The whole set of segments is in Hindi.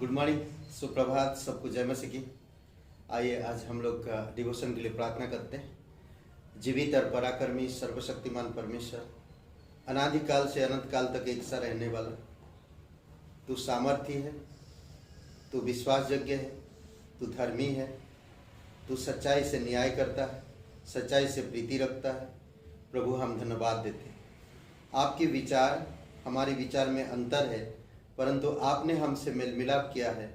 गुड मॉर्निंग, सुप्रभात, सबको जय मसीह की। आइए आज हम लोग का डिवोशन के लिए प्रार्थना करते हैं। जीवित और पराक्रमी सर्वशक्तिमान परमेश्वर, अनादिकाल से अनंत काल तक एक सा रहने वाला, तू सामर्थी है, तू विश्वासयोग्य है, तू धर्मी है, तू सच्चाई से न्याय करता है, सच्चाई से प्रीति रखता है। प्रभु हम धन्यवाद देते हैं। आपके विचार हमारे विचार में अंतर है, परंतु आपने हमसे मेल मिलाप किया है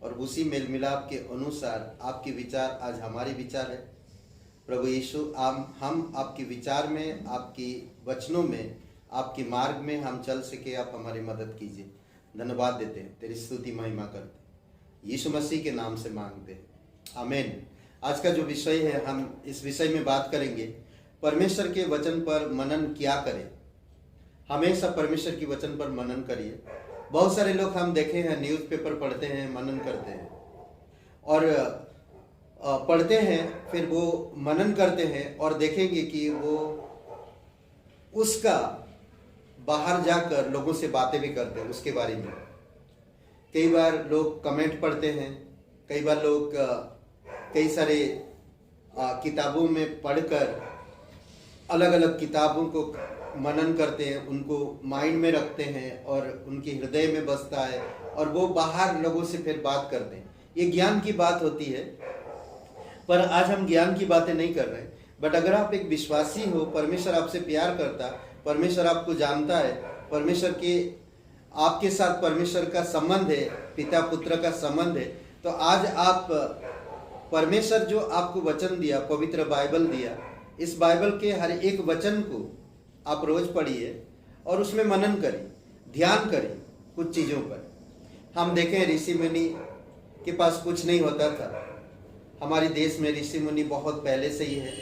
और उसी मेल मिलाप के अनुसार आपके विचार आज हमारे विचार है। प्रभु यीशु, हम आपके विचार में, आपकी वचनों में, आपके मार्ग में हम चल सके, आप हमारी मदद कीजिए। धन्यवाद देते हैं, तेरी स्तुति महिमा करते हैं, यीशु मसीह के नाम से मांगते हैं, आमीन। आज का जो विषय है, हम इस विषय में बात करेंगे, परमेश्वर के वचन पर मनन क्या करें। हमेशा परमेश्वर की वचन पर मनन करिए। बहुत सारे लोग हम देखे हैं, न्यूज़पेपर पढ़ते हैं, मनन करते हैं और पढ़ते हैं, फिर वो मनन करते हैं और देखेंगे कि वो उसका बाहर जाकर लोगों से बातें भी करते हैं उसके बारे में। कई बार लोग कमेंट पढ़ते हैं, कई बार लोग कई सारे किताबों में पढ़कर अलग अलग किताबों को मनन करते हैं, उनको माइंड में रखते हैं और उनके हृदय में बसता है और वो बाहर लोगों से फिर बात करते हैं। ये ज्ञान की बात होती है, पर आज हम ज्ञान की बातें नहीं कर रहे हैं। बट अगर आप एक विश्वासी हो, परमेश्वर आपसे प्यार करता, परमेश्वर आपको जानता है, परमेश्वर के आपके साथ परमेश्वर का संबंध है, पिता पुत्र का संबंध है, तो आज आप परमेश्वर जो आपको वचन दिया, पवित्र बाइबल दिया, इस बाइबल के हर एक वचन को आप रोज पढ़िए और उसमें मनन करिए, ध्यान करिए कुछ चीज़ों पर। हम देखें, ऋषि मुनि के पास कुछ नहीं होता था। हमारे देश में ऋषि मुनि बहुत पहले से ही है,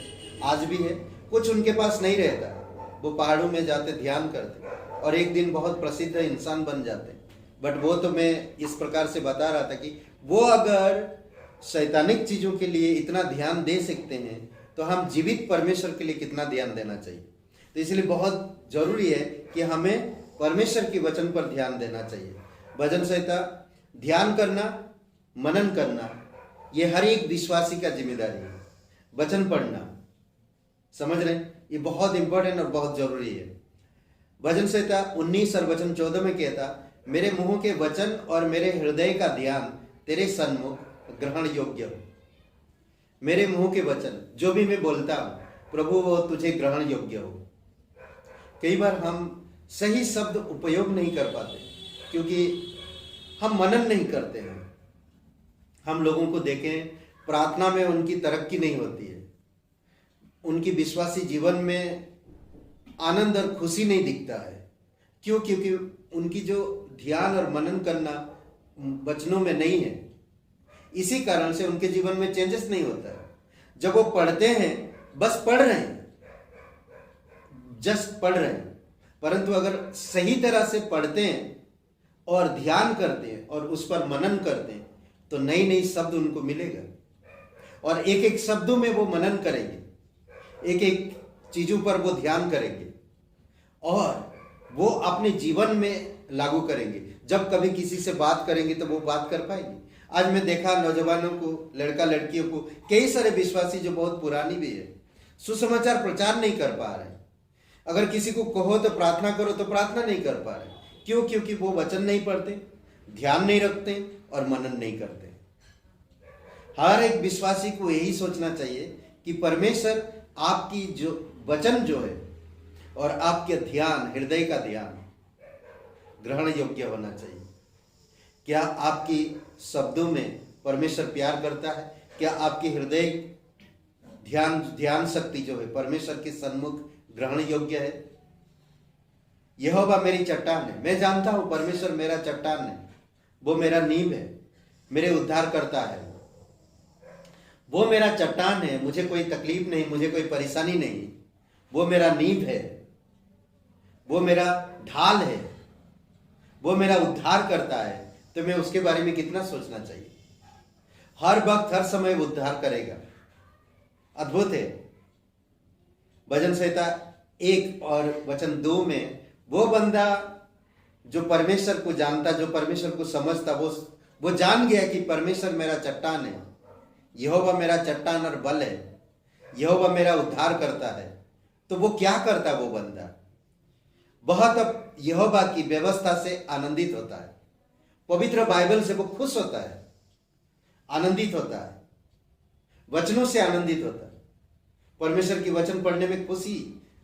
आज भी है। कुछ उनके पास नहीं रहता, वो पहाड़ों में जाते, ध्यान करते और एक दिन बहुत प्रसिद्ध इंसान बन जाते। बट वो तो मैं इस प्रकार से बता रहा था कि वो अगर शैतानिक चीज़ों के लिए इतना ध्यान दे सकते हैं, तो हम जीवित परमेश्वर के लिए कितना ध्यान देना चाहिए। तो इसलिए बहुत जरूरी है कि हमें परमेश्वर के वचन पर ध्यान देना चाहिए। भजन संहिता ध्यान करना, मनन करना, ये हर एक विश्वासी का जिम्मेदारी है। वचन पढ़ना, समझ रहे हैं, ये बहुत इंपॉर्टेंट और बहुत जरूरी है। भजन संहिता 19 और वचन 14 में कहता, मेरे मुंह के वचन और मेरे हृदय का ध्यान तेरे सन्मुख ग्रहण योग्य हो। मेरे मुंह के वचन, जो भी मैं बोलता हूं प्रभु, वो तुझे ग्रहण योग्य हो। कई बार हम सही शब्द उपयोग नहीं कर पाते क्योंकि हम मनन नहीं करते हैं। हम लोगों को देखें, प्रार्थना में उनकी तरक्की नहीं होती है, उनकी विश्वासी जीवन में आनंद और खुशी नहीं दिखता है। क्यों? क्योंकि उनकी जो ध्यान और मनन करना वचनों में नहीं है। इसी कारण से उनके जीवन में चेंजेस नहीं होता है। जब वो पढ़ते हैं, बस पढ़ रहे हैं, जस्ट पढ़ रहे हैं, परंतु अगर सही तरह से पढ़ते हैं और ध्यान करते हैं और उस पर मनन करते हैं, तो नई नई शब्द उनको मिलेगा और एक एक शब्दों में वो मनन करेंगे, एक एक चीजों पर वो ध्यान करेंगे और वो अपने जीवन में लागू करेंगे। जब कभी किसी से बात करेंगे तो वो बात कर पाएंगे। आज मैं देखा नौजवानों को, लड़का लड़कियों को, कई सारे विश्वासी जो बहुत पुरानी भी है, सुसमाचार प्रचार नहीं कर पा रहे। अगर किसी को कहो तो प्रार्थना करो, तो प्रार्थना नहीं कर पा रहे। क्यों? क्योंकि वो वचन नहीं पढ़ते, ध्यान नहीं रखते और मनन नहीं करते। हर एक विश्वासी को यही सोचना चाहिए कि परमेश्वर आपकी जो वचन जो है और आपके ध्यान, हृदय का ध्यान ग्रहण योग्य होना चाहिए। क्या आपकी शब्दों में परमेश्वर प्यार करता है? क्या आपकी हृदय ध्यान शक्ति जो है परमेश्वर के सन्मुख ग्रहण योग्य है? यहोवा मेरी चट्टान है। मैं जानता हूं परमेश्वर मेरा चट्टान है, वो मेरा नींव है, मेरे उद्धार करता है। वो मेरा चट्टान है, मुझे कोई तकलीफ नहीं, मुझे कोई परेशानी नहीं। वो मेरा नींव है, वो मेरा ढाल है, वो मेरा उद्धार करता है। तो मैं उसके बारे में कितना सोचना चाहिए। हर वक्त, हर समय वो उद्धार करेगा। अद्भुत है। भजन संहिता 1 और वचन 2 में वो बंदा जो परमेश्वर को जानता, जो परमेश्वर को समझता, वो जान गया कि परमेश्वर मेरा चट्टान है, यहोवा मेरा चट्टान और बल है, यहोवा मेरा उद्धार करता है। तो वो क्या करता है? वो बंदा बहुत अब यहोवा की व्यवस्था से आनंदित होता है, पवित्र बाइबल से वो खुश होता है, आनंदित होता है, वचनों से आनंदित होता है। परमेश्वर की वचन पढ़ने में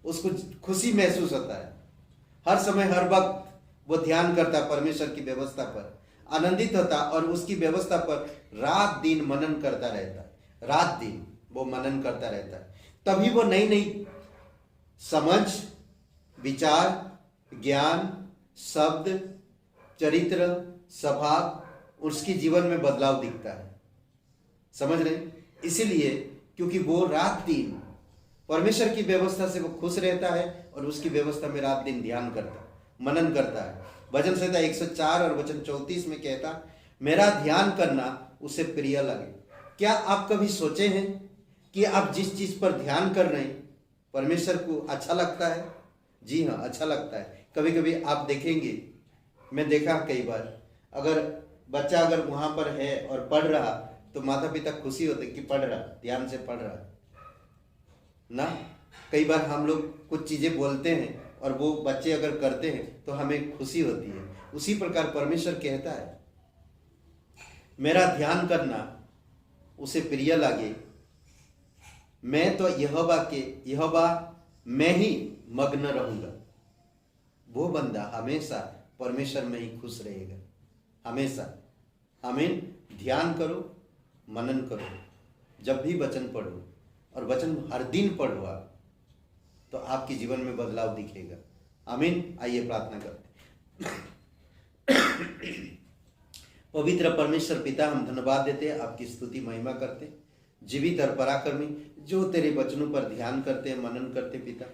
उसको खुशी महसूस होता है। हर समय हर वक्त वो ध्यान करता है, परमेश्वर की व्यवस्था पर आनंदित होता है और उसकी व्यवस्था पर रात दिन मनन करता रहता है। रात दिन वो मनन करता रहता है। तभी वो नई नई समझ, विचार, ज्ञान, शब्द, चरित्र, स्वभाव उसकी जीवन में बदलाव दिखता है। समझ रहे? इसीलिए क्योंकि वो रात दिन परमेश्वर की व्यवस्था से वो खुश रहता है और उसकी व्यवस्था में रात दिन ध्यान करता है, मनन करता है। भजन संहिता 104 और वचन 34 में कहता, मेरा ध्यान करना उसे प्रिय लगे। क्या आप कभी सोचे हैं कि आप जिस चीज पर ध्यान कर रहे हैं परमेश्वर को अच्छा लगता है? जी हाँ, अच्छा लगता है। कभी कभी आप देखेंगे, मैं देखा कई बार, अगर बच्चा अगर वहां पर है और पढ़ रहा तो माता पिता खुशी होते कि पढ़ रहा, ध्यान से पढ़ रहा ना। कई बार हम लोग कुछ चीजें बोलते हैं और वो बच्चे अगर करते हैं तो हमें खुशी होती है। उसी प्रकार परमेश्वर कहता है, मेरा ध्यान करना उसे प्रिय लगे। मैं तो यहोवा मैं ही मग्न रहूंगा। वो बंदा हमेशा परमेश्वर में ही खुश रहेगा, हमेशा। आमीन। ध्यान करो, मनन करो, जब भी वचन पढ़ो, और वचन हर दिन पढ़ो आप, तो आपके जीवन में बदलाव दिखेगा। आमीन। आइए प्रार्थना करते हैं। पवित्र परमेश्वर पिता, हम धन्यवाद देते हैं, आपकी स्तुति महिमा करते हैं। जीवित और पराक्रमी जो तेरे वचनों पर ध्यान करते हैं, मनन करते पिता,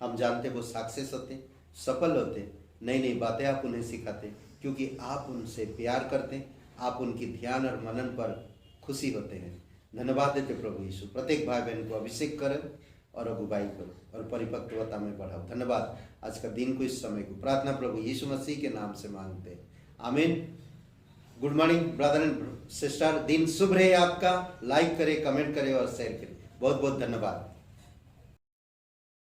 हम जानते वो सक्सेस होते, सफल होते, नई नई बातें आप उन्हें सिखाते, क्योंकि आप उनसे प्यार करते, आप उनकी ध्यान और मनन पर खुशी होते हैं। धन्यवाद देते प्रभु यीशु। प्रत्येक भाई बहन को अभिषेक करो और अगुवाई करो और परिपक्वता में बढ़ाओ। धन्यवाद आज का दिन को, इस समय को, प्रार्थना प्रभु यीशु मसीह के नाम से मांगते हैं। आमीन। Good morning brother and sister, दिन शुभ रहे आपका। लाइक करें, कमेंट करें और शेयर करें। बहुत बहुत धन्यवाद।